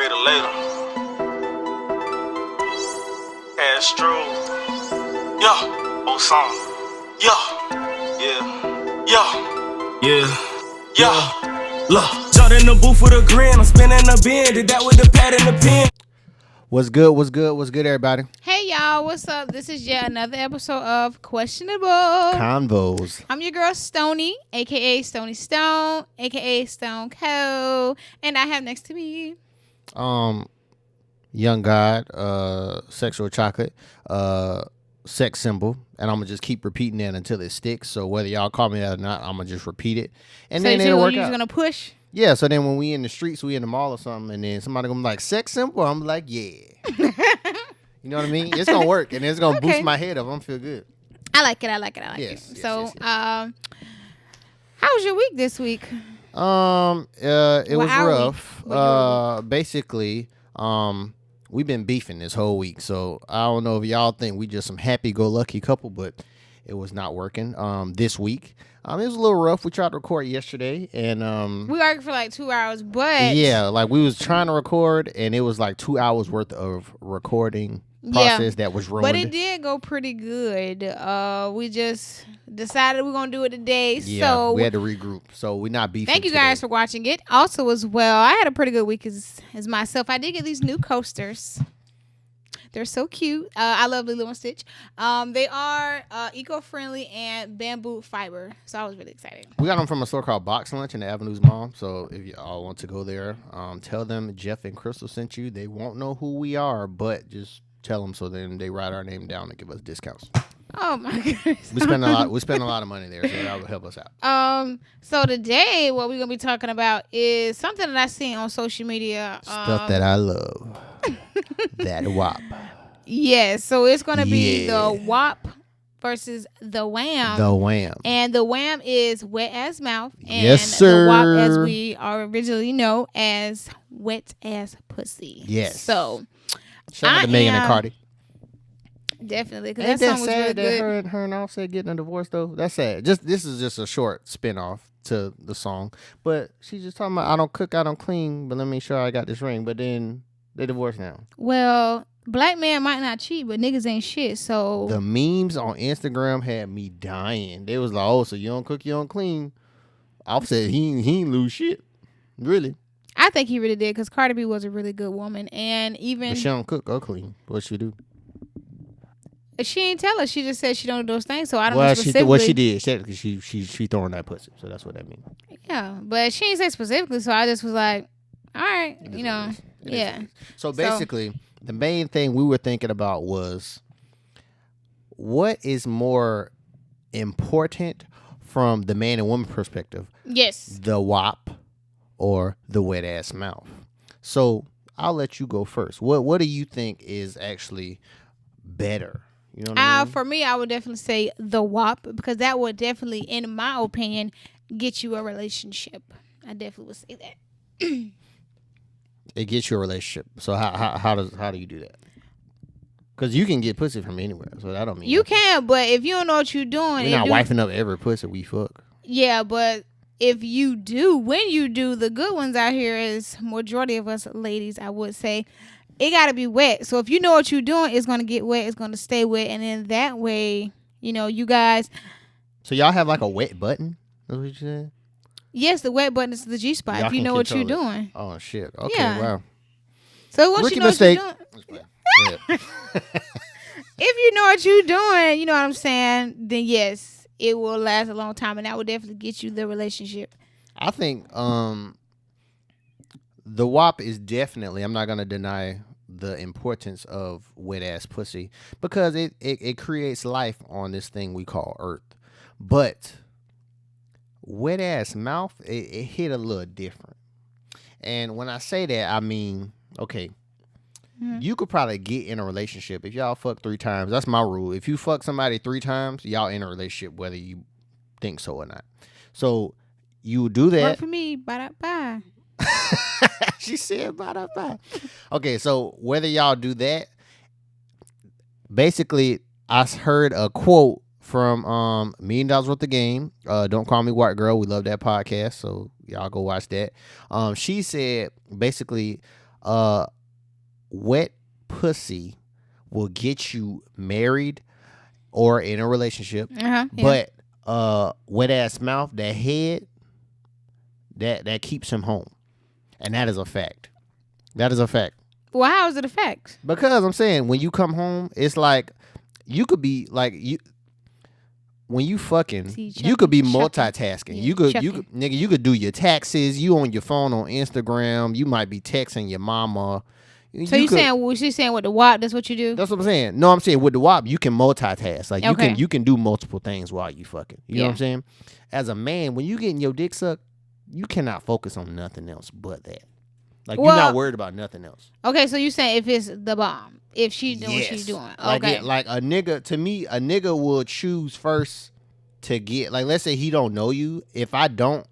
greater later. Castro. Yeah. Osama. Yeah. Look. Jumped in the booth with a grin. I'm spinning a bin. Did that with the pad and the pen. What's good, everybody? Hey, y'all. What's up? This is yet another episode of Questionable Convos. I'm your girl, Stoney, a.k.a. Stony Stone, a.k.a. Stone Co. And I have next to me... Young God, sexual chocolate, sex symbol. And I'm going to just keep repeating that until it sticks. So whether y'all call me that or not, I'm going to just repeat it. And so then it'll work you're out. just going to push? Yeah, so then when we in the streets, we in the mall or something, and then somebody gonna be like, sex symbol? I'm like, yeah. You know what I mean? It's gonna work, and it's gonna boost my head up. I'm feel good. I like it. Yes, so, how was your week this week? It was rough. Basically, we've been beefing this whole week, so I don't know if y'all think we just some happy-go-lucky couple, but it was not working this week. It was a little rough. We tried to record yesterday, and we argued for like 2 hours, but yeah, like we was trying to record, and it was like 2 hours worth of recording process that was ruined. But it did go pretty good. We just decided we're gonna do it today. Yeah, so we had to regroup. So we're not beefing. Thank you guys for watching it. Also, as well, I had a pretty good week as myself. I did get these new coasters. They're so cute. I love Lilo and Stitch. They are eco-friendly and bamboo fiber. So I was really excited. We got them from a store called Box Lunch in the Avenues Mall. So if you all want to go there, tell them Jeff and Crystal sent you. They won't know who we are, but just tell them so then they write our name down and give us discounts. Oh my goodness. We spend a lot of money there, so that will help us out. So today what we're gonna be talking about is something that I seen on social media. Stuff that I love. That W.a.p. Yes, so it's gonna be the W.a.p versus the W.a.m. The W.a.m. And the W.a.m is wet ass mouth. And yes, sir. The W.a.p, as we are originally know as wet ass pussy. Yes. So shout out to Megan and Cardi. Definitely, because that song was sad really that good. her and Offset getting a divorce though. That's sad. This is just a short spinoff to the song, but she's just talking about I don't cook, I don't clean, but let me make sure I got this ring. But then they divorced now. Well, black man might not cheat, but niggas ain't shit. So the memes on Instagram had me dying. They was like, "Oh, so you don't cook, you don't clean." Offset he ain't lose shit, really. I think he really did because Cardi B was a really good woman, and even but she don't cook or clean. What she do? She ain't tell us. She just said she don't do those things. So I don't know well, specifically. What she did, she throwing that pussy. So that's what that means. Yeah, but she ain't say specifically. So I just was like, all right, you know, yeah. So basically, the main thing we were thinking about was what is more important from the man and woman perspective. Yes. The W.a.p or the wet ass mouth. So I'll let you go first. What do you think is actually better? You know what I mean? For me, I would definitely say the W.a.p because that would definitely, in my opinion, get you a relationship. I definitely would say that. It gets you a relationship. So how do you do that? Because you can get pussy from anywhere. So that don't mean you nothing. can, but if you don't know what you're doing, we're not wifing up every pussy we fuck. Yeah, but if you do, when you do, the good ones out here is majority of us ladies, I would say. It got to be wet. So if you know what you're doing, it's going to get wet. It's going to stay wet. And then that way, you know, you guys. So y'all have like a wet button? That's what you said? Yes, the wet button is the G-spot. Y'all if you know what you're doing. Oh, shit. Okay, yeah. Wow. So once rookie you know mistake. what you're doing. If you know what you're doing, you know what I'm saying, then yes, it will last a long time. And that will definitely get you the relationship. I think the W.a.p is definitely, I'm not going to deny the importance of wet ass pussy because it creates life on this thing we call Earth. But wet ass mouth, it hit a little different. And when I say that, I mean, okay, you could probably get in a relationship if y'all fuck 3 times. That's my rule. If you fuck somebody 3 times, y'all in a relationship, whether you think so or not. So you do that. Work for me. Bye. She said bye. Okay, so whether y'all do that, basically, I heard a quote from $1 Million Worth of Game. Don't Call Me White Girl. We love that podcast, so y'all go watch that. She said basically Wet pussy will get you married or in a relationship. Yeah. But wet ass mouth, that head, that keeps him home. And that is a fact. That is a fact. Well, how is it a fact? Because I'm saying when you come home, it's like you could be like when you fucking, See, you could be chucking. multitasking. Yeah, you could chucking. nigga, you could do your taxes. You on your phone on Instagram. You might be texting your mama. So you saying, well, she's saying with the WAP, that's what you do? That's what I'm saying. No, I'm saying with the WAP, you can multitask. Like Okay. you can do multiple things while you fucking. You know what I'm Yeah. saying? As a man, when you getting your dick sucked, you cannot focus on nothing else but that. Like you're not worried about nothing else. Okay, so you saying if it's the bomb, if she doing what she's doing. Okay. Like a nigga, to me, a nigga will choose first to get, like, let's say he don't know you. If I don't,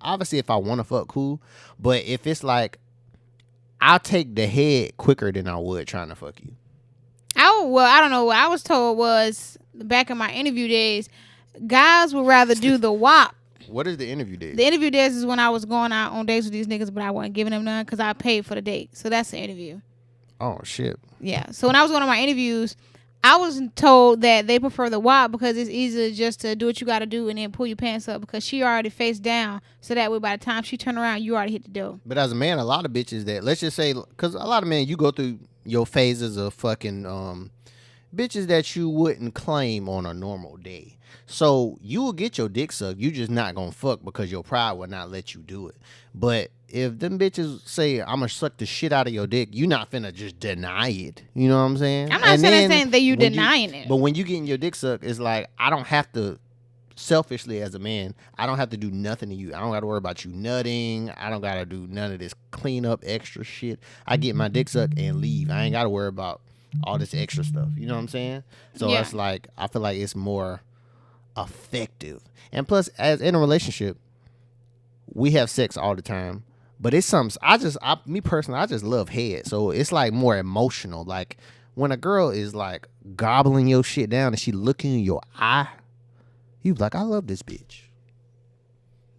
obviously if I want to fuck, cool. But if it's like, I'll take the head quicker than I would trying to fuck you. I don't know. What I was told was back in my interview days, guys would rather do the WAP. What is the interview days? The interview days is when I was going out on dates with these niggas, but I wasn't giving them none because I paid for the date. So that's the interview. Oh, shit. Yeah. So when I was going on my interviews, I was told that they prefer the WAP because it's easier just to do what you got to do and then pull your pants up because she already face down. So that way, by the time she turn around, you already hit the door. But as a man, a lot of bitches that, let's just say, because a lot of men, you go through your phases of fucking bitches that you wouldn't claim on a normal day. So you will get your dick sucked. You just not gonna fuck because your pride will not let you do it. But if them bitches say, I'm gonna suck the shit out of your dick, you not finna just deny it. You know what I'm saying? I'm not saying that you denying it. But when you getting your dick sucked, it's like, I don't have to, selfishly as a man, I don't have to do nothing to you. I don't got to worry about you nutting. I don't got to do none of this clean up extra shit. I get my dick sucked and leave. I ain't got to worry about all this extra stuff. You know what I'm saying? So it's like, I feel like it's more effective. And plus, as in a relationship, we have sex all the time. But it's something, me personally, I just love head. So it's like more emotional. Like when a girl is like gobbling your shit down and she looking in your eye, you like, I love this bitch.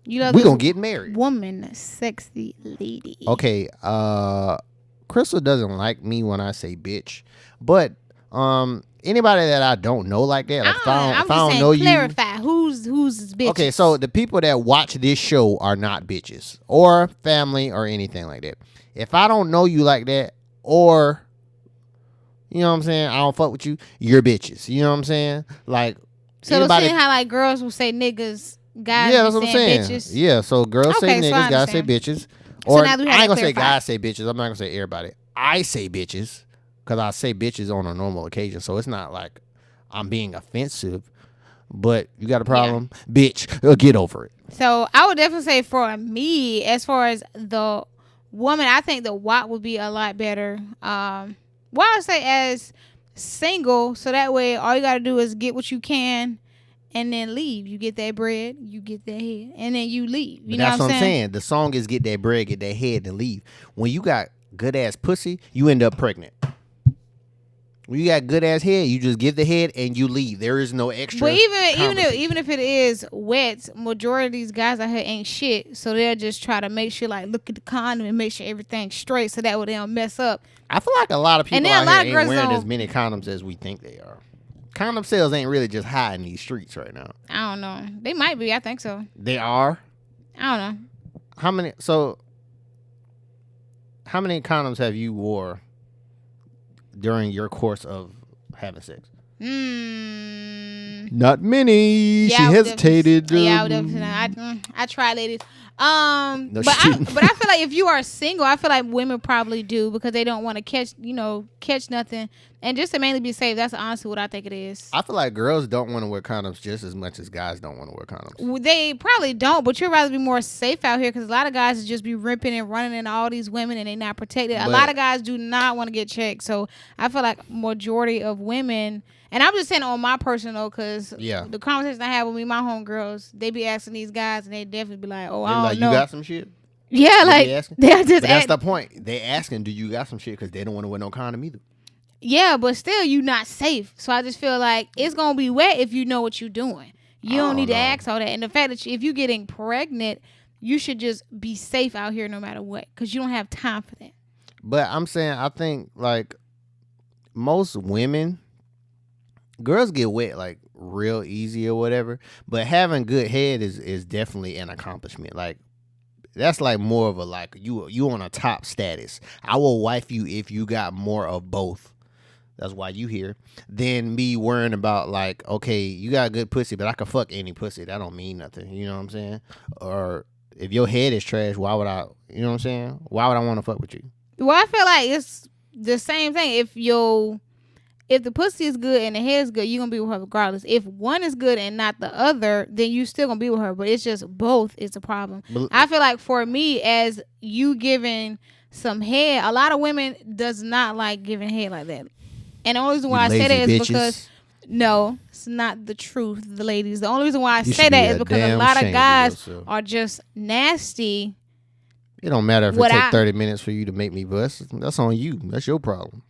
You love we gonna get married. Woman, sexy lady. Okay, Crystal doesn't like me when I say bitch, but anybody that I don't know like that, like if I don't know clarify who's bitch. Okay, so the people that watch this show are not bitches or family or anything like that. If I don't know you like that, or you know what I'm saying, I don't fuck with you, you're bitches. You know what I'm saying? Like, so anybody, how like girls will say niggas, guys that's what I'm saying. Bitches. Yeah, so girls say niggas, guys say bitches. Or so now we I ain't gonna say clarify. guys say bitches. I'm not gonna say everybody. I say bitches because I say bitches on a normal occasion. So it's not like I'm being offensive. But you got a problem, bitch. Get over it. So I would definitely say for me, as far as the woman, I think the WAP would be a lot better. Well, I would say as single, so that way all you got to do is get what you can and then leave. You get that bread, you get that head, and then you leave. You know that's what I'm saying? The song is get that bread, get that head, and leave. When you got good ass pussy, you end up pregnant. When you got good ass head, you just give the head and you leave. There is no extra. But even if it is wet, majority of these guys out here ain't shit. So they'll just try to make sure, like, look at the condom and make sure everything's straight, so that way they don't mess up. I feel like a lot of people out here ain't wearing don't, as many condoms as we think they are. Condom sales ain't really just high in these streets right now. I don't know. They might be. I think so. They are. I don't know. How many condoms have you wore during your course of having sex? Not many. Yeah, she hesitated. Yeah, I would definitely. I try, ladies. No, but I feel like if you are single, I feel like women probably do because they don't want to catch nothing, and just to mainly be safe. That's honestly what I think it is. I feel like girls don't want to wear condoms just as much as guys don't want to wear condoms. They probably don't, but you'd rather be more safe out here because a lot of guys just be ripping and running into all these women and they're not protected. A lot of guys do not want to get checked, so I feel like majority of women. And I'm just saying on my personal, because the conversation I have with my homegirls, they be asking these guys, and they definitely be like, "Oh, I don't know. You got some shit?" Yeah, like they're just. But that's the point. They asking, "Do you got some shit?" Because they don't want to wear no condom either. Yeah, but still, you not safe. So I just feel like it's gonna be wet if you know what you're doing. You don't need to ask all that. And the fact that if you're getting pregnant, you should just be safe out here no matter what, because you don't have time for that. But I'm saying, I think like most women, girls get wet like real easy or whatever. But having good head is definitely an accomplishment. Like that's like more of a like you on a top status. I will wife you if you got more of both. That's why you here. Than me worrying about like, okay, you got good pussy, but I can fuck any pussy. That don't mean nothing. You know what I'm saying? Or if your head is trash, why would I? You know what I'm saying? Why would I want to fuck with you? Well, I feel like it's the same thing. If the pussy is good and the head is good, you're gonna be with her regardless. If one is good and not the other, then you still gonna be with her. But it's just both is the problem. I feel like for me, as you giving some head, a lot of women does not like giving head like that. And the only reason why I say that is because no, it's not the truth, the ladies. The only reason why I say that is because a lot of guys are just nasty. It don't matter if it take 30 minutes for you to make me bust. That's on you. That's your problem.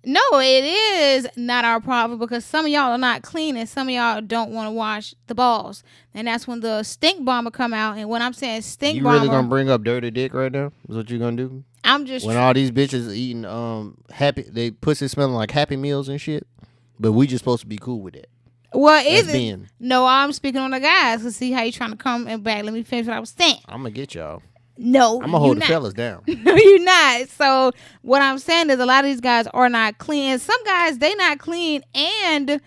No, it is not our problem because some of y'all are not clean and some of y'all don't want to wash the balls. And that's when the stink bomber come out. And when I'm saying stink bomber... You really gonna bring up dirty dick right now? Is what you gonna do? I'm just... When all these bitches eating they pussy smelling like Happy Meals and shit, but we just supposed to be cool with it. Well, is it? No, I'm speaking on the guys to see how you trying to come and back. Let me finish what I was saying. I'm gonna get y'all. No, I'm gonna hold the fellas down. No, you're not. So what I'm saying is a lot of these guys are not clean. And some guys, they not clean and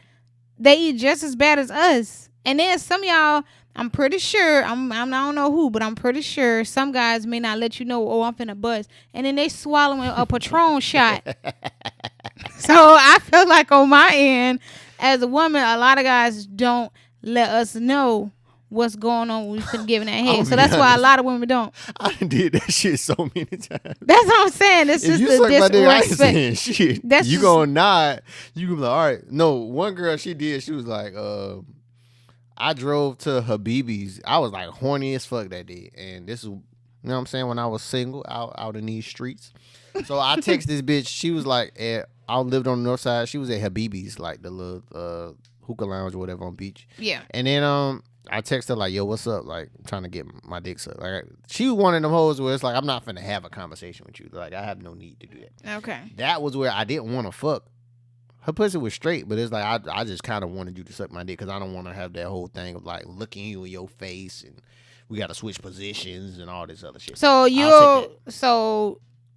they eat just as bad as us. And then some of y'all, I'm pretty sure, I don't know who, but I'm pretty sure some guys may not let you know, oh, I'm finna buzz. And then they swallowing a Patron shot. So I feel like on my end, as a woman, a lot of guys don't let us know what's going on when we finna giving that head. So that's why a lot of women don't. I did that shit so many times. That's what I'm saying. It's just the disrespect. Shit. That's you gonna nod. You gonna be like, all right. No, one girl she was like, I drove to Habibi's. I was like horny as fuck that day. And this is, you know what I'm saying, when I was single out in these streets. So I text this bitch. She was like, I lived on the north side. She was at Habibi's, like the little hookah lounge or whatever on beach. Yeah. And then I text her like, yo, what's up? Like, I'm trying to get my dick sucked. Like, she was one of them hoes where it's like, I'm not finna have a conversation with you. Like, I have no need to do that. Okay. That was where I didn't want to fuck. Her pussy was straight, but it's like, I just kind of wanted you to suck my dick because I don't want to have that whole thing of like looking you in your face and we got to switch positions and all this other shit. So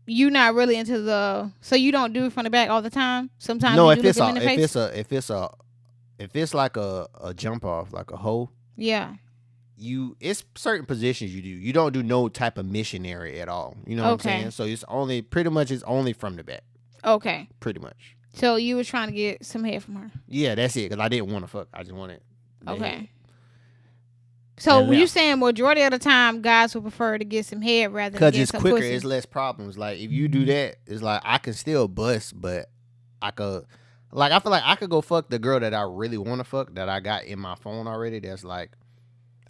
you not really into so you don't do it from the back all the time? Sometimes no, you do look them in the face? If it's like a jump off, like a hoe. Yeah. It's certain positions you do. You don't do no type of missionary at all. You know what I'm saying? So it's only from the back. Okay. Pretty much. So you were trying to get some head from her? Yeah, that's it. Because I didn't want to fuck. I just wanted. Okay. Head. So were you saying majority of the time guys would prefer to get some head rather than get some pussy? Because it's quicker. It's less problems. Like if you do that, it's like I can still bust, but I could. Like I feel like I could go fuck the girl that I really want to fuck that I got in my phone already. That's like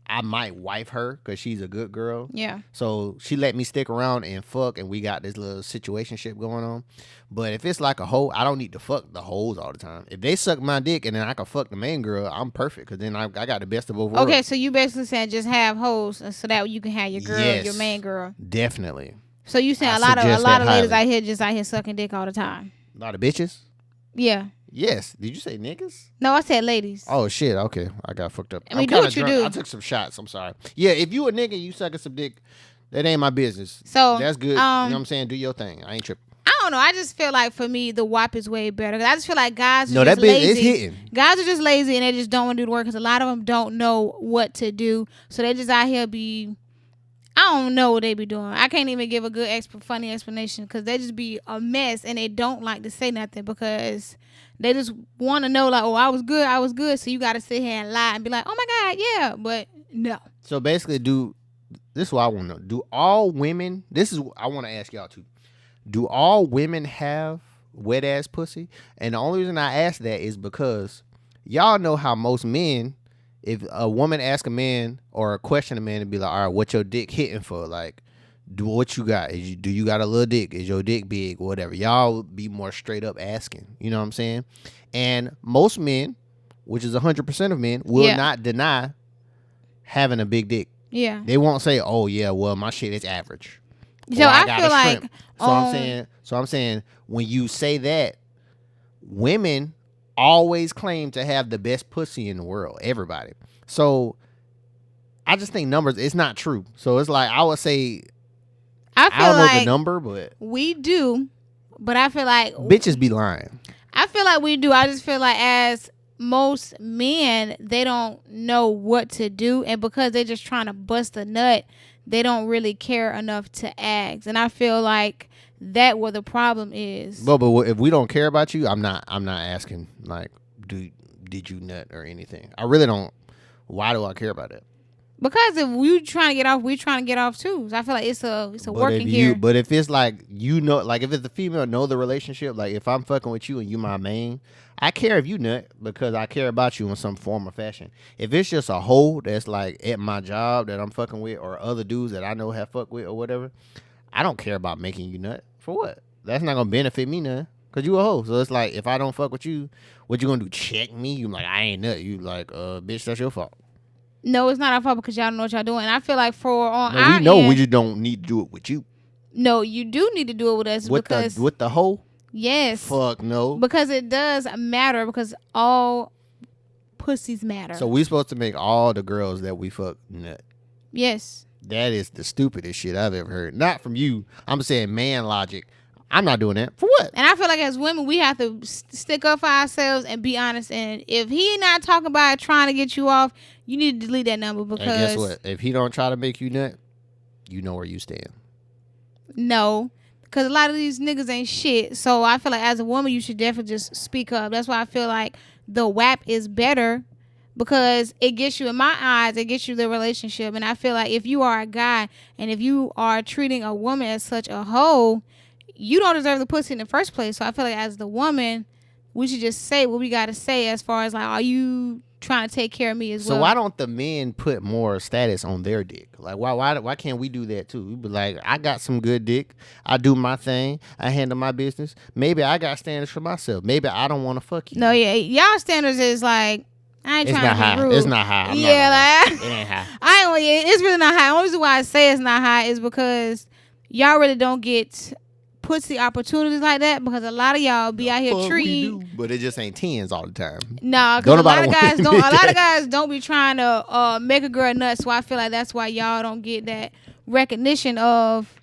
I might wife her because she's a good girl. Yeah. So she let me stick around and fuck, and we got this little situationship going on. But if it's like a hoe, I don't need to fuck the hoes all the time. If they suck my dick and then I can fuck the main girl, I'm perfect because then I got the best of both worlds. Okay, so you basically saying just have hoes so that you can have your girl, your main girl. Definitely. So you saying a lot of ladies out here just out here sucking dick all the time. A lot of bitches. Yeah. Yes. Did you say niggas? No, I said ladies. Oh, shit. Okay. I got fucked up. I mean, do what you do. I took some shots. I'm sorry. Yeah, if you a nigga, you sucking some dick, that ain't my business. So that's good. You know what I'm saying? Do your thing. I ain't tripping. I don't know. I just feel like for me, the W.a.p is way better. I just feel like guys are just lazy. It's hitting. Guys are just lazy and they just don't want to do the work because a lot of them don't know what to do. So they just out here I don't know what they be doing. I can't even give a good funny explanation because they just be a mess and they don't like to say nothing because they just want to know like, oh, I was good. So you got to sit here and lie and be like, oh my God, yeah, but no. So basically, this is what I want to know. Do all women, I want to ask y'all too. Do all women have wet ass pussy? And the only reason I ask that is because y'all know how most men, if a woman asks a man or a question a man and be like, all right, what your dick hitting for? Like, what you got? Do you got a little dick? Is your dick big? Whatever. Y'all be more straight up asking. You know what I'm saying? And most men, which is 100% of men, will not deny having a big dick. Yeah. They won't say, oh, yeah, well, my shit is average. So I got feel a like shrimp. So I'm saying when you say that, women always claim to have the best pussy in the world. Everybody. So I just think numbers. It's not true. So it's like I would say I I feel don't know like the number, but we do, but I feel like bitches be lying. I feel like we do. I just feel like as most men, they don't know what to do, and because they're just trying to bust a nut, they don't really care enough to ask. And I feel like that where the problem is. But if we don't care about you, I'm not asking like, did you nut or anything? I really don't. Why do I care about it? Because if we trying to get off, we trying to get off too. So I feel like it's a working here. But if it's like like if it's the female know the relationship, like if I'm fucking with you and you my main, I care if you nut because I care about you in some form or fashion. If it's just a hoe that's like at my job that I'm fucking with or other dudes that I know have fucked with or whatever, I don't care about making you nut. For what? That's not gonna benefit me none. Cause you a hoe. So it's like if I don't fuck with you, what you gonna do? Check me? You like I ain't nut. You like bitch, that's your fault. No, it's not our fault because y'all don't know what y'all doing. And I feel like we know we just don't need to do it with you. No, you do need to do it with us because with the hoe. Yes. Fuck no. Because it does matter because all pussies matter. So we supposed to make all the girls that we fuck nut. Yes. That is the stupidest shit I've ever heard. Not from you. I'm saying man logic. I'm not doing that. For what? And I feel like as women, we have to stick up for ourselves and be honest. And if he not talking about trying to get you off, you need to delete that number because... And guess what? If he don't try to make you nut, you know where you stand. No. Because a lot of these niggas ain't shit. So I feel like as a woman, you should definitely just speak up. That's why I feel like the W.a.p is better because it gets you, in my eyes, it gets you the relationship. And I feel like if you are a guy and if you are treating a woman as such a hoe, you don't deserve the pussy in the first place. So I feel like as the woman, we should just say what we got to say as far as like, are you trying to take care of me as well? So why don't the men put more status on their dick? Like why can't we do that too? We be like, I got some good dick. I do my thing. I handle my business. Maybe I got standards for myself. Maybe I don't want to fuck you. No, yeah, y'all standards is like I ain't trying to be rude. It's not high. Like it ain't high. It's really not high. The only reason why I say it's not high is because y'all really don't get pussy opportunities like that because a lot of y'all be out here treating, but it just ain't tens all the time. Nah, because a lot of guys don't be trying to make a girl nut. So I feel like that's why y'all don't get that recognition of,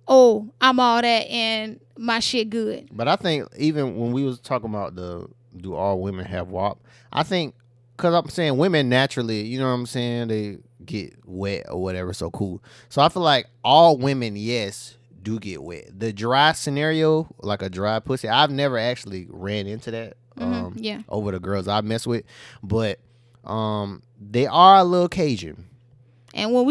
oh, I'm all that and my shit good. But I think even when we was talking about do all women have W.a.p, I think because I'm saying women naturally, you know what I'm saying, they get wet or whatever, so cool. So I feel like all women, yes, do get wet. The dry scenario, like a dry pussy, I've never actually ran into that over the girls I mess with, but they are a little Cajun. And when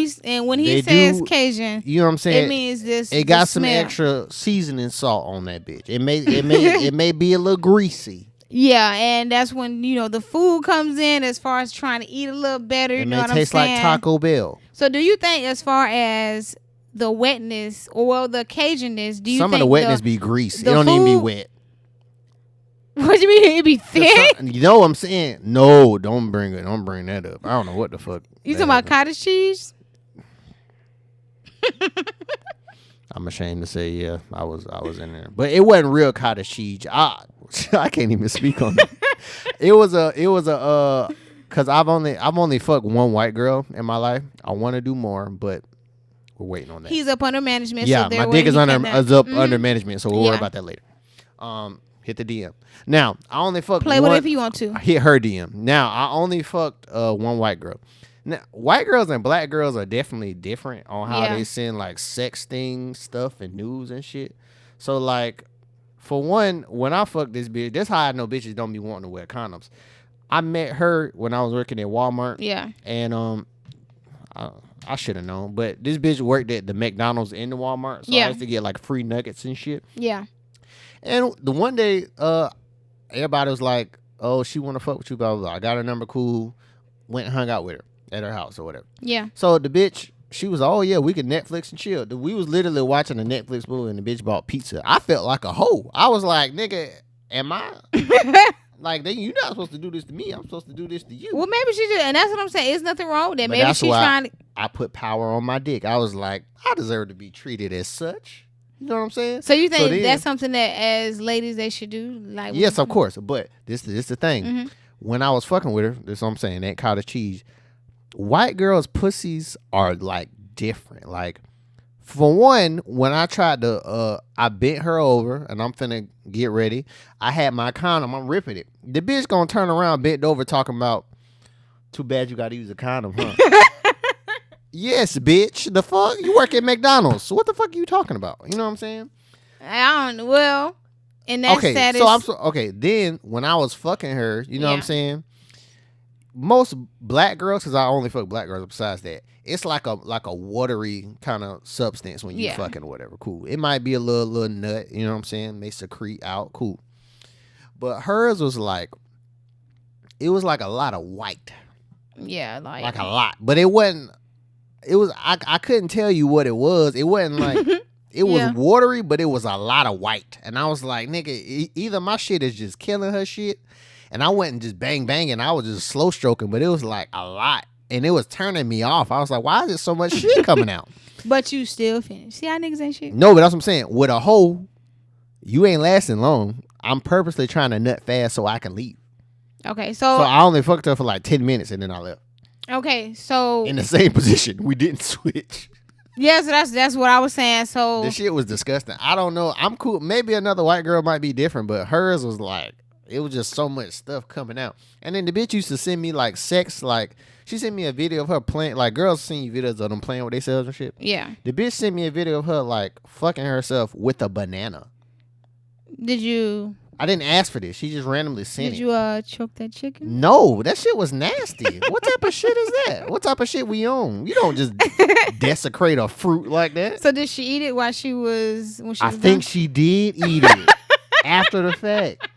he says Cajun, you know what I'm saying, it means this. It got some extra seasoning salt on that bitch. It may be a little greasy. Yeah, and that's when the food comes in as far as trying to eat a little better. You know what I'm saying? It tastes like Taco Bell. So do you think as far as the wetness or the Cajunness, do you some think of the wetness be greasy? It don't even be wet. What do you mean? It be thick? You know what I'm saying? No, don't bring that up. I don't know what the fuck. You talking about cottage cheese? I'm ashamed to say, yeah, I was in there, but it wasn't real cottage cheese. I can't even speak on it. It was a because I've only fucked one white girl in my life. I want to do more, but we're waiting on that. He's up under management. Yeah, so my dick is under management, so we'll worry about that later. Hit the DM. Now I only fucked whatever you want to. Hit her DM. Now I only fucked one white girl. Now, white girls and black girls are definitely different on how they send like sexting stuff and news and shit. So like, for one, when I fucked this bitch, that's how I know bitches don't be wanting to wear condoms. I met her when I was working at Walmart. Yeah. And I should have known, but this bitch worked at the McDonald's in the Walmart, so I used to get like free nuggets and shit. Yeah. And the one day, everybody was like, "Oh, she want to fuck with you." Blah blah blah. I got her number. Cool. Went and hung out with her at her house or whatever. Yeah. So the bitch, she was, "Oh yeah, we could Netflix and chill." We was literally watching a Netflix movie, and the bitch bought pizza. I felt like a hoe. I was like, "Nigga, am I?" Like, you're not supposed to do this to me. I'm supposed to do this to you. Well, maybe she did, and that's what I'm saying. There's nothing wrong with that. But Maybe that's she's why trying to. I put power on my dick. I was like, I deserve to be treated as such. You know what I'm saying? So you think then, that's something that as ladies they should do? Like, yes, of course. But this the thing. Mm-hmm. When I was fucking with her, this is what I'm saying, that cottage cheese, white girls' pussies are like different. Like, for one, when I tried to, I bent her over and I'm finna get ready. I had my condom. I'm ripping it. The bitch gonna turn around, bent over, talking about, too bad you gotta use a condom, huh? Yes, bitch. The fuck? You work at McDonald's. So what the fuck are you talking about? You know what I'm saying? I don't. Well, in that status. Okay. Then when I was fucking her, you know what I'm saying? Most black girls, because I only fuck black girls. Besides that, it's like a watery kind of substance when you fucking or whatever. Cool. It might be a little nut. You know what I'm saying? They secrete out. Cool. But hers was like, it was like a lot of white. Yeah, like a lot. But it wasn't. It was. I couldn't tell you what it was. It wasn't like. It was watery, but it was a lot of white. And I was like, nigga, either my shit is just killing her shit. And I went and just banging. I was just slow stroking, but it was like a lot. And it was turning me off. I was like, why is there so much shit coming out? But you still finished. See how niggas ain't shit? No, but that's what I'm saying. With a hoe, you ain't lasting long. I'm purposely trying to nut fast so I can leave. Okay, so I only fucked her for like 10 minutes and then I left. Okay, so. In the same position. We didn't switch. Yeah, so that's what I was saying. So this shit was disgusting. I don't know. I'm cool. Maybe another white girl might be different, but hers was like, it was just so much stuff coming out. And then the bitch used to send me like sex, like she sent me a video of her playing, like girls send you videos of them playing with themselves and shit. Yeah. The bitch sent me a video of her like fucking herself with a banana. Did you? I didn't ask for this. She just randomly sent it. Did you choke that chicken? No, that shit was nasty. What type of shit is that? What type of shit we own? You don't just desecrate a fruit like that. So did she eat it while she was I think she did eat it after the fact.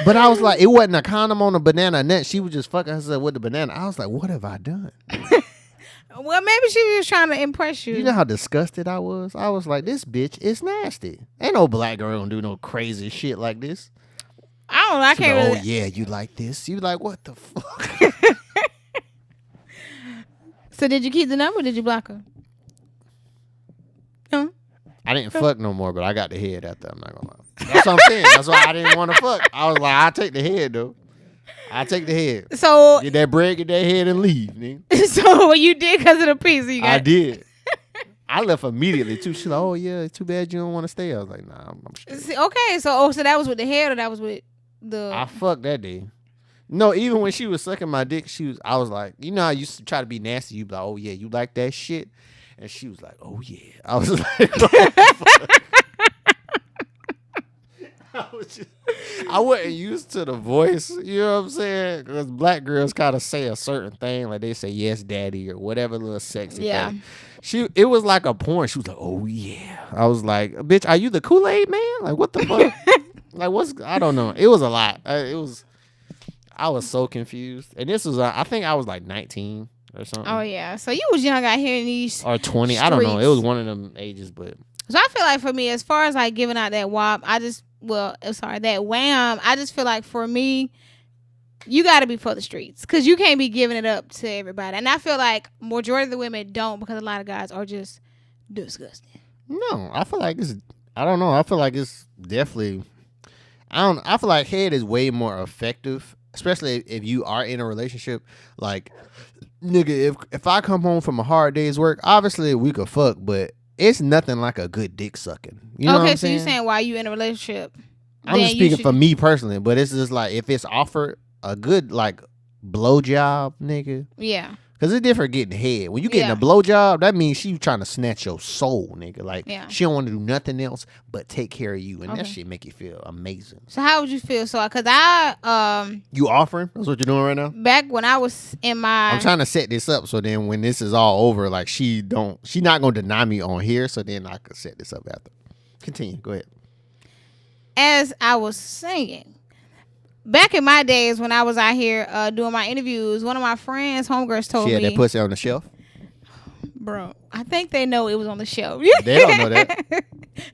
But I was like, it wasn't a condom on a banana nut. She was just fucking herself with the banana. I was like, what have I done? Well, maybe she was trying to impress you. You know how disgusted I was? I was like, this bitch is nasty. Ain't no black girl gonna do no crazy shit like this. I don't know. I can't really. Oh, yeah, you like this? You like, what the fuck? So did you keep the number or did you block her? Huh? I didn't fuck no more, but I got the head after. I'm not gonna lie. That's what I'm saying. That's why I didn't want to fuck. I was like, I'll take the head, though. I'll take the head. So get that bread, get that head, and leave, nigga. So what you did because of the pizza you got? I did. I left immediately too. She's like, oh yeah, it's too bad you don't want to stay. I was like, nah, I'm straight. Okay, so that was with the head or that was with the. I fucked that day. No, even when she was sucking my dick, I was like, you know, I used to try to be nasty. You be like, oh yeah, you like that shit, and she was like, oh yeah. I was like, I wasn't used to the voice, you know what I'm saying? Because black girls kind of say a certain thing, like they say yes, daddy, or whatever little sexy thing. It was like a porn. She was like, oh yeah. I was like, bitch, are you the Kool-Aid man? Like, what the fuck? Like, I don't know. It was a lot. I was so confused. And this was, I think I was like 19 or something. Oh yeah. So you was young out here in these. Or 20. Streets. I don't know. It was one of them ages, but. So I feel like for me, as far as like giving out that WAP, that W.a.m, I just feel like for me, you got to be for the streets because you can't be giving it up to everybody. And I feel like majority of the women don't because a lot of guys are just disgusting. No, I feel like I don't know. I feel like it's definitely, I feel like head is way more effective, especially if you are in a relationship. Like, nigga, if I come home from a hard day's work, obviously we could fuck, but it's nothing like a good dick sucking. You know what I'm saying? So you're saying while you in a relationship? I'm just speaking for me personally, but it's just like if it's offered a good like blowjob, nigga. Yeah. Because it's different getting head. When you getting a blowjob, that means she trying to snatch your soul, nigga. Like she don't want to do nothing else but take care of you, and that shit make you feel amazing. So how would you feel? So because you offering? That's what you're doing right now. Back when I was in my, I'm trying to set this up so then when this is all over, like she not gonna deny me on here, so then I could set this up after. Continue. Go ahead. As I was saying. Back in my days when I was out here doing my interviews, one of my friends, homegirls, told me. She had that pussy on the shelf? Bro, I think they know it was on the shelf. They don't know that.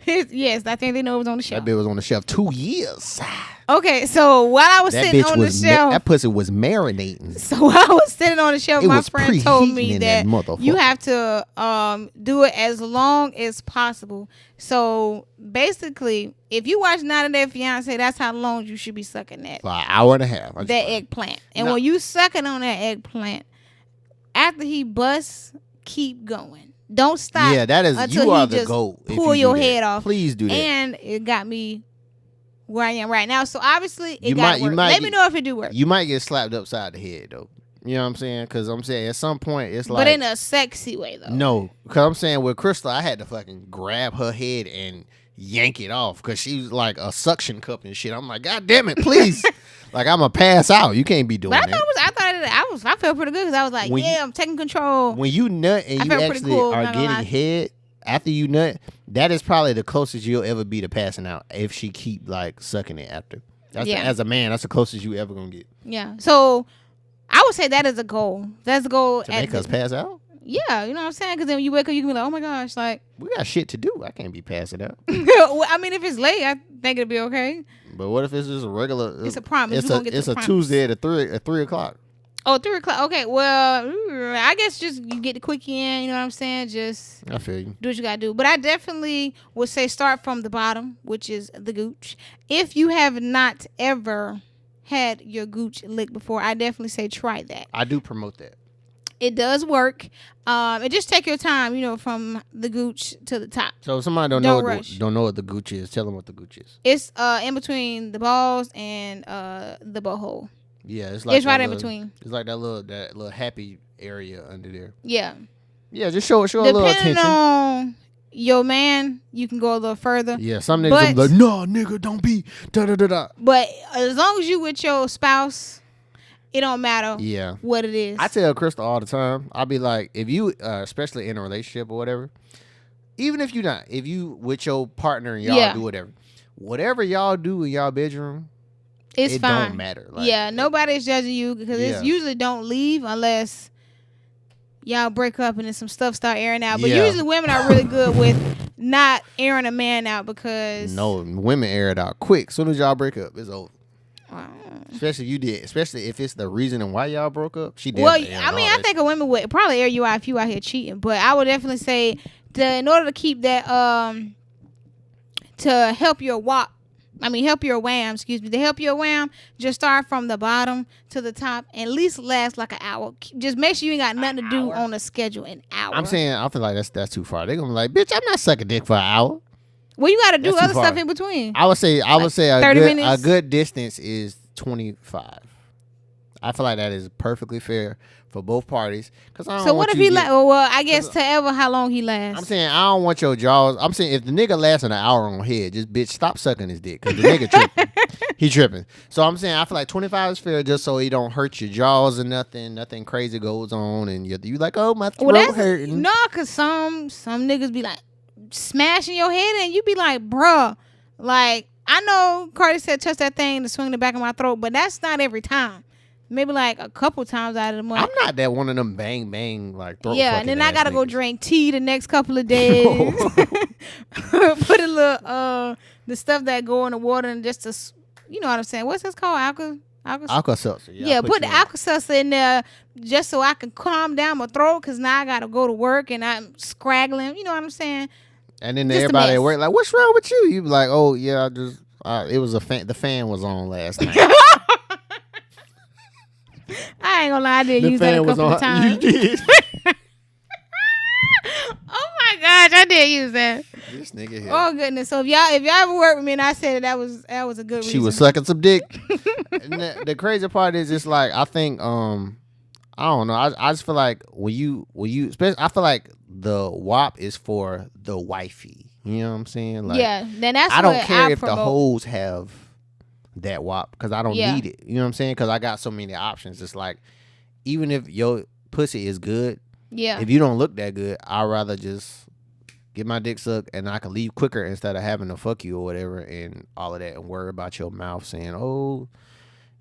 Yes, I think they know it was on the shelf. That bitch was on the shelf 2 years. Okay, so while I was That sitting bitch on the was shelf, that pussy was marinating. so while I was sitting on the shelf, It my was friend told me preheating in that that motherfucker. you have to do it as long as possible. So basically, if you watch 90 Day Fiance, that's how long you should be sucking that For an hour and a half. that eggplant. And No. when you sucking on that eggplant, after he busts, keep going. Don't stop. Yeah, that is. until You he are the just GOAT. if pull you your do that. head off. Please do that. And it got me where I am right now. So obviously it You got might- you work. might Let me get- know if it do work. You might get slapped upside the head though. You know what I'm saying? Because I'm saying at some point it's like But in a sexy way though. no. Because I'm saying with Crystal, I had to fucking grab her head and yank it off because she was like a suction cup and shit. I'm like, God damn it, please. Like I'm gonna pass out. You can't be doing But I that. thought I felt pretty good because I was like, When I'm taking control. When you nut I and you felt pretty actually cool, are not gonna getting lie. head after you nut, that is probably the closest you'll ever be to passing out if she keep like sucking it after. That's Yeah. as a man, that's the closest you ever gonna get Yeah. So I would say that is a goal. That's a goal. to make us pass out. Yeah, you know what I'm saying? Because then when you wake up, you can be like, oh my gosh, like. We got shit to do. I can't be passing out. Well, I mean, if it's late, I think it'll be okay. But what if it's just a regular? It's a promise. It's We a gonna get to it's the a promise. Tuesday at 3 o'clock. Oh, 3 o'clock. Okay, well, I guess just you get the quickie in. You know what I'm saying? Just I feel you. do what you gotta do. But I definitely would say start from the bottom, which is the gooch. If you have not ever had your gooch licked before, I definitely say try that. I do promote that. It does work. And just take your time, from the gooch to the top. So if somebody don't Don't know rush. what the gooch is, tell them what the gooch is. It's in between the balls and the butthole. Yeah, it's like It's right that in little- between. It's like that little happy area under there. Yeah. Yeah, just show a little Depending attention. on your man, you can go a little further. Yeah, some niggas gonna be like, no, nigga, don't be da da da da. But as long as you with your spouse, it don't matter Yeah. what it is. I tell Crystal all the time, I'll be like, if you, especially in a relationship or whatever, even if you're not, if you with your partner and y'all Yeah. do whatever y'all do in y'all bedroom, it's it fine. don't matter. Like, Yeah, nobody's judging you because Yeah. it's usually don't leave unless y'all break up and then some stuff start airing out. But Yeah. usually women are really good with not airing a man out because No, women air it out quick. Soon as y'all break up, it's over. Wow. Especially if it's the reason why y'all broke up. She did. Well, I mean, I think a woman would probably air you out if you out here cheating, but I would definitely say in order to keep that to help your WAP. I mean, help your WAM, excuse me. To help your WAM, just start from the bottom to the top and at least last like an hour. Just make sure you ain't got nothing to do on the schedule an hour. I'm saying, I feel like that's too far. They're gonna be like, bitch, I'm not sucking dick for an hour. Well, you got to do That's too other far. stuff in between. I would say Like 30 a minutes? good distance is 25. I feel like that is perfectly fair for both parties. Cause I don't So what want if you he to get- well, I guess to ever how long he lasts. I'm saying I don't want your jaws. I'm saying if the nigga lasts an hour on head, just bitch stop sucking his dick because the nigga tripping. He tripping. So I'm saying I feel like 25 is fair just so he don't hurt your jaws or nothing crazy goes on and you like, oh, my throat well, that's hurting. no, cause some niggas be like smashing your head and you be like, bruh, like I know Cardi said touch that thing to swing the back of my throat, but that's not every time. Maybe like a couple times out of the month. I'm not that one of them bang bang like throat Yeah, fucking and then I ass gotta go niggas. drink tea the next couple of days. Put a little the stuff that go in the water and just to, you know what I'm saying? What's this called? Alka-Seltzer. Yeah, put the you on. Alka-Seltzer in there just so I can calm down my throat because now I gotta go to work and I'm scraggling. You know what I'm saying? And then Just a everybody mess. at work like, what's wrong with you? You be like, oh yeah, I just it was a fan. The fan was on last night. I ain't gonna lie, I did The use that a fan was couple of on. times. You did. Oh my gosh, I did use that. This nigga here. Oh goodness. So if y'all ever worked with me and I said that was a good reason. She was sucking some dick. And the crazy part is, it's like I think I don't know. I just feel like when you especially, I feel like the WAP is for the wifey. You know what I'm saying? Like, yeah, then that's I don't what care if promote. the hoes have that WAP because I don't Yeah. need it. You know what I'm saying? Because I got so many options. It's like even if your pussy is good, Yeah. if you don't look that good, I'd rather just get my dick sucked and I can leave quicker instead of having to fuck you or whatever and all of that and worry about your mouth saying, oh,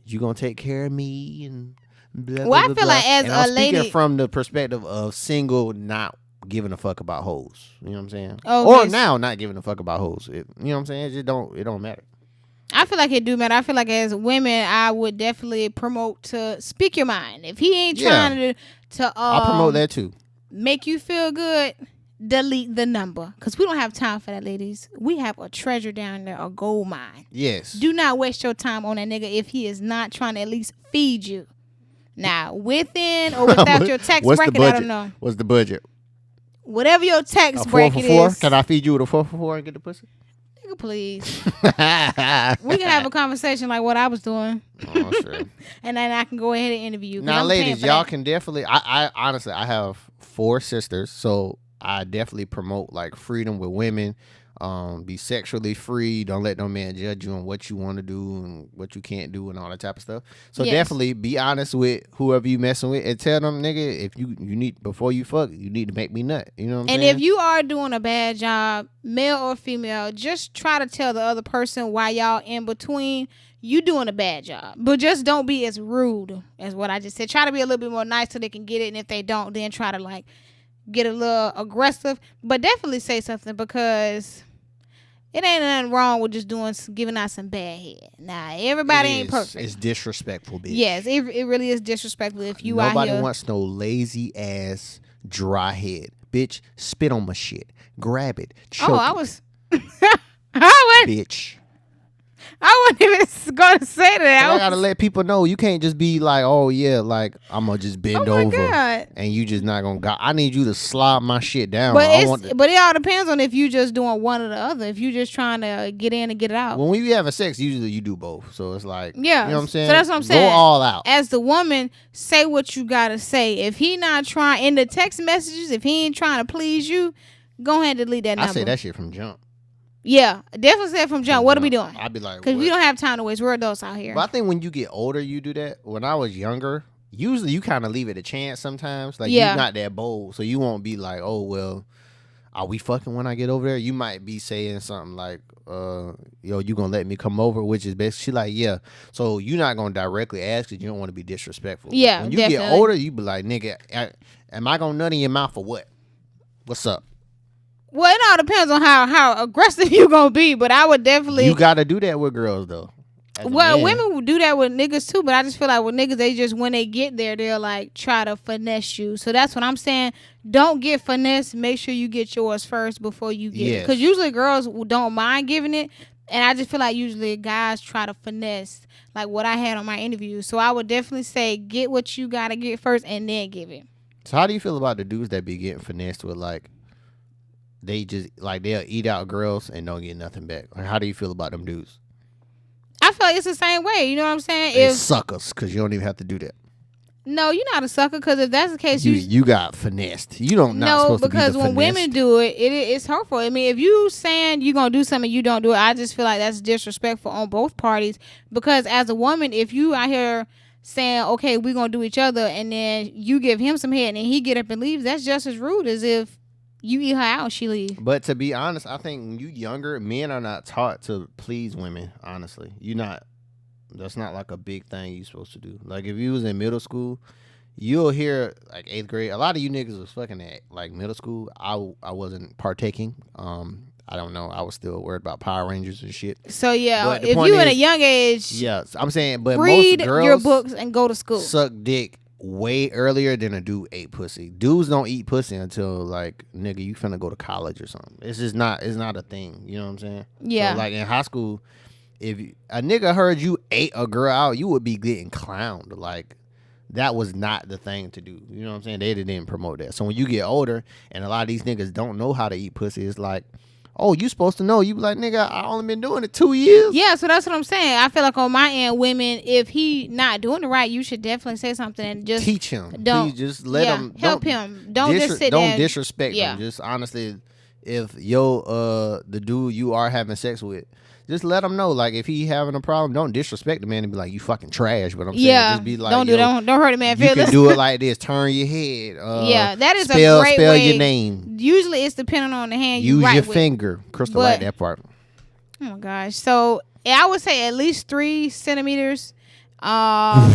you gonna take care of me and blah, Well, blah, I blah, feel blah. like as and a I'm speaking lady- from the perspective of single, not giving a fuck about hoes. You know what I'm saying? Oh, or yes. now not giving a fuck about hoes. You know what I'm saying? It don't matter. I feel like it do matter. I feel like as women, I would definitely promote to speak your mind. If he ain't trying to I'll promote that too. Make you feel good, delete the number. Because we don't have time for that, ladies. We have a treasure down there, a gold mine. Yes. Do not waste your time on that nigga if he is not trying to at least feed you. Now, within or without your tax bracket, I don't know. What's the budget? Whatever your tax A 4 bracket for 4? is. Can I feed you with a 4 for 4 and get the pussy? Nigga, please. We can have a conversation like what I was doing. Oh, sure. And then I can go ahead and interview you. Now, ladies, y'all can definitely. I honestly, I have 4 sisters, so I definitely promote like freedom with women. Be sexually free. Don't let no man judge you on what you want to do and what you can't do and all that type of stuff. So definitely be honest with whoever you messing with and tell them, nigga, if you need before you fuck, you need to make me nut. You know what I'm saying? And if you are doing a bad job, male or female, just try to tell the other person while y'all in between. You doing a bad job, but just don't be as rude as what I just said. Try to be a little bit more nice so they can get it, and if they don't, then try to like get a little aggressive. But definitely say something because it ain't nothing wrong with just giving out some bad head. Nah, everybody ain't perfect. It's disrespectful, bitch. Yes, it really is disrespectful if you out Nobody here. wants no lazy ass dry head, bitch. Spit on my shit, grab it, choke Oh, I it, was. bitch. I wasn't even going to say that. I gotta let people know you can't just be like, oh yeah, like I'm gonna just bend Oh my over God. and you just not gonna. I need you to slide my shit down. But it all depends on if you just doing one or the other. If you just trying to get in and get it out. When we be having sex, usually you do both. So it's like, Yeah, you know what I'm saying. So that's what I'm saying. Go all out. As the woman, say what you gotta say. If he not trying in the text messages, if he ain't trying to please you, go ahead and delete that number. I say that shit from jump. Yeah, definitely say it from jump. What are we doing? I'd be like, because we don't have time to waste. We're adults out here. But I think when you get older, you do that. When I was younger, usually you kind of leave it a chance sometimes. Like you're not that bold, so you won't be like, oh well, are we fucking when I get over there? You might be saying something like, yo, you gonna let me come over? Which is basically, she like, yeah. So you're not gonna directly ask because you don't want to be disrespectful. Yeah, when you definitely. get older, you be like, nigga, am I gonna nut in your mouth or what? What's up? Well, it all depends on how aggressive you gonna be, but I would definitely. You gotta do that with girls though. Well, women will do that with niggas too, but I just feel like with niggas, they just when they get there, they'll like try to finesse you. So that's what I'm saying. Don't get finesse. Make sure you get yours first before you get it, because usually girls don't mind giving it, and I just feel like usually guys try to finesse, like what I had on my interview. So I would definitely say get what you gotta get first, and then give it. So how do you feel about the dudes that be getting finessed with like? They just like they'll eat out girls and don't get nothing back. Like, how do you feel about them dudes? I feel like it's the same way. You know what I'm saying? They suckers because you don't even have to do that. No, you're not a sucker. Because if that's the case, you got finessed. You don't not supposed to be because when finessed. women do it, it's hurtful. I mean, if you saying you gonna do something, you don't do it. I just feel like that's disrespectful on both parties. Because as a woman, if you out here saying, okay, we gonna do each other, and then you give him some head and then he get up and leaves, that's just as rude as if you eat her out, she leave. But to be honest, I think when you younger, men are not taught to please women. Honestly, that's not like a big thing you're supposed to do. Like if you was in middle school, you'll hear like 8th grade. A lot of you niggas was fucking at like middle school. I wasn't partaking. I don't know. I was still worried about Power Rangers and shit. So yeah, if you in a young age, yes, I'm saying, but read most girls your books and go to school. Suck dick way earlier than a dude ate pussy. Dudes don't eat pussy until like, nigga, you finna go to college or something. It's just not. It's not a thing. You know what I'm saying? Yeah. So like in high school, if a nigga heard you ate a girl out, you would be getting clowned. Like that was not the thing to do. You know what I'm saying? They didn't promote that. So when you get older and a lot of these niggas don't know how to eat pussy, it's like, oh, you supposed to know. You be like, nigga, I only been doing it 2 years. Yeah, so that's what I'm saying. I feel like on my end, women, if he not doing it right, you should definitely say something and just teach him. Don't please just let him help him. Don't just sit there. Don't disrespect him. Just honestly, if the dude you are having sex with, just let him know. Like if he having a problem, don't disrespect the man and be like, you fucking trash. But I'm saying, just be like, don't hurt a man feelings. You can do it like this. Turn your head. Yeah, that is a great spell way. Your name. Usually it's depending on the hand you use write your with. finger. Crystal like that part. Oh my gosh. So I would say at least 3 centimeters.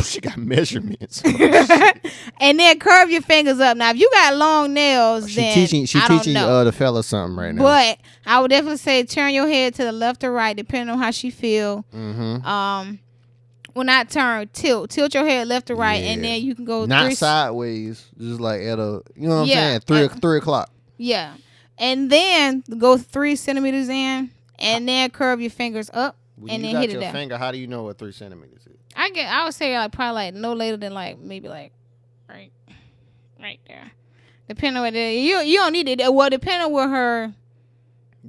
She got measurements. And then curve your fingers up. Now, if you got long nails, She then teaching know. the fella something right now. But I would definitely say turn your head to the left or right, depending on how she feel. Mm-hmm. Well, not turn, tilt your head left or right, and then you can go not sideways, just like at a, you know what I'm saying, 3 o'clock. Yeah, and then go 3 centimeters in, and then curve your fingers up, and then hit it down. Finger. How do you know what 3 centimeters is? I would say like probably like no later than like maybe like right there, depending on what it is. You don't need it. Well, depending on where her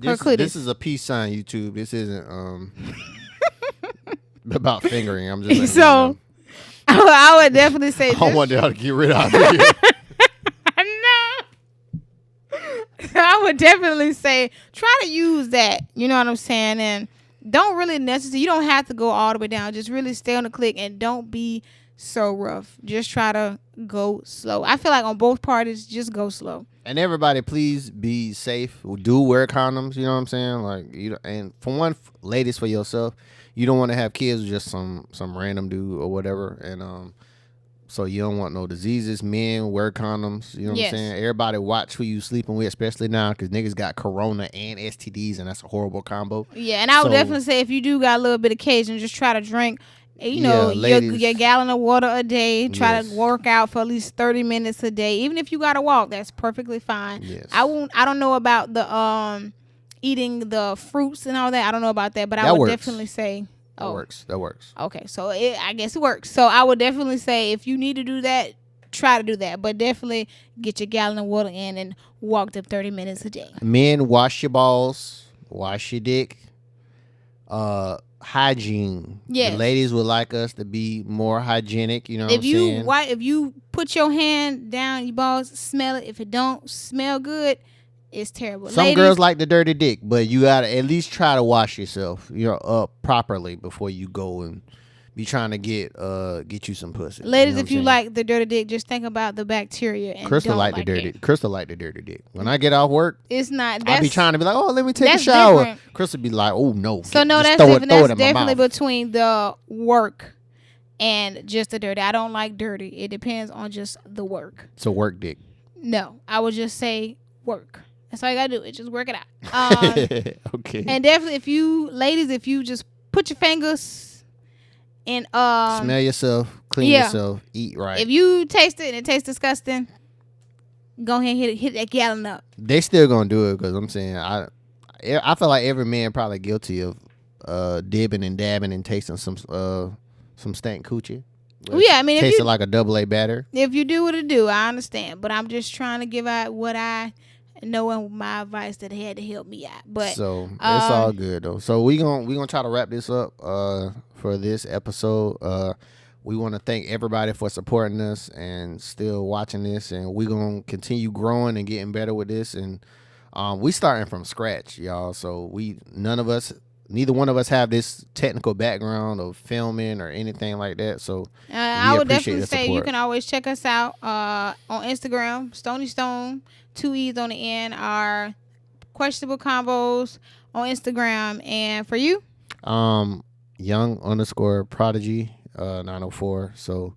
clitoris. This is a peace sign, YouTube. This isn't about fingering. I'm just so. I would definitely say. I want y'all to get rid of it. I know. So I would definitely say try to use that. You know what I'm saying? And don't really necessarily. You don't have to go all the way down. Just really stay on the click and don't be so rough. Just try to go slow. I feel like on both parties, just go slow. And everybody, please be safe. Do wear condoms. You know what I'm saying? Like and for one, ladies, for yourself. You don't want to have kids with just some random dude or whatever, and so you don't want no diseases. Men wear condoms. You know what I'm saying? Everybody watch who you sleeping with, especially now because niggas got corona and STDs, and that's a horrible combo. Yeah, and I would definitely say if you do got a little bit of occasion, just try to drink. You know, your gallon of water a day. Try to work out for at least 30 minutes a day. Even if you got to walk, that's perfectly fine. Yes. I don't know about the eating the fruits and all that. I don't know about that, but I would definitely say that works. Okay, so I guess it works. So I would definitely say if you need to do that, try to do that, but definitely get your gallon of water in and walk them 30 minutes a day. Men, wash your balls, wash your dick. Hygiene. Yes. The ladies would like us to be more hygienic. You know what I'm saying? If you put your hand down your balls, smell it. If it don't smell good, it's terrible. Some girls like the dirty dick, but you gotta at least try to wash yourself, up properly before you go and be trying to get you some pussy. Ladies, if you like the dirty dick, just think about the bacteria. And Crystal like the dirty. Crystal like the dirty dick. When I get off work, it's not. I be trying to be like, oh, let me take a shower. Different. Crystal be like, oh no. So no, that's different. That's definitely between the work and just the dirty. I don't like dirty. It depends on just the work. It's a work dick. No, I would just say work. That's all you gotta do. Is just work it out. Okay. And definitely, if you just put your fingers and smell yourself, clean yourself, eat right. If you taste it and it tastes disgusting, go ahead and hit that gallon up. They still gonna do it because I'm saying I feel like every man probably guilty of dibbing and dabbing and tasting some stank coochie. Yeah, I mean, tasted like a double-A batter. If you do what it do, I understand, but I'm just trying to give out what I know and my advice that had to help me out. But so it's all good though. So we gonna try to wrap this up for this episode. We want to thank everybody for supporting us and still watching this, and we gonna continue growing and getting better with this. And we starting from scratch, y'all. So neither one of us have this technical background of filming or anything like that. So I would definitely say you can always check us out on Instagram, Stony Stone, 2 E's on the end, our questionable combos on Instagram. And for you? Young_prodigy 904. So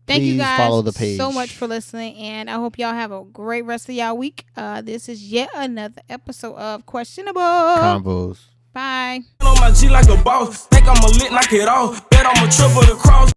thank you guys follow the page. So much for listening, and I hope y'all have a great rest of y'all week. This is yet another episode of Questionable Combos. Bye. On my G like a boss. Think I'm a lit, knock it off. Bet I'm a triple the cross.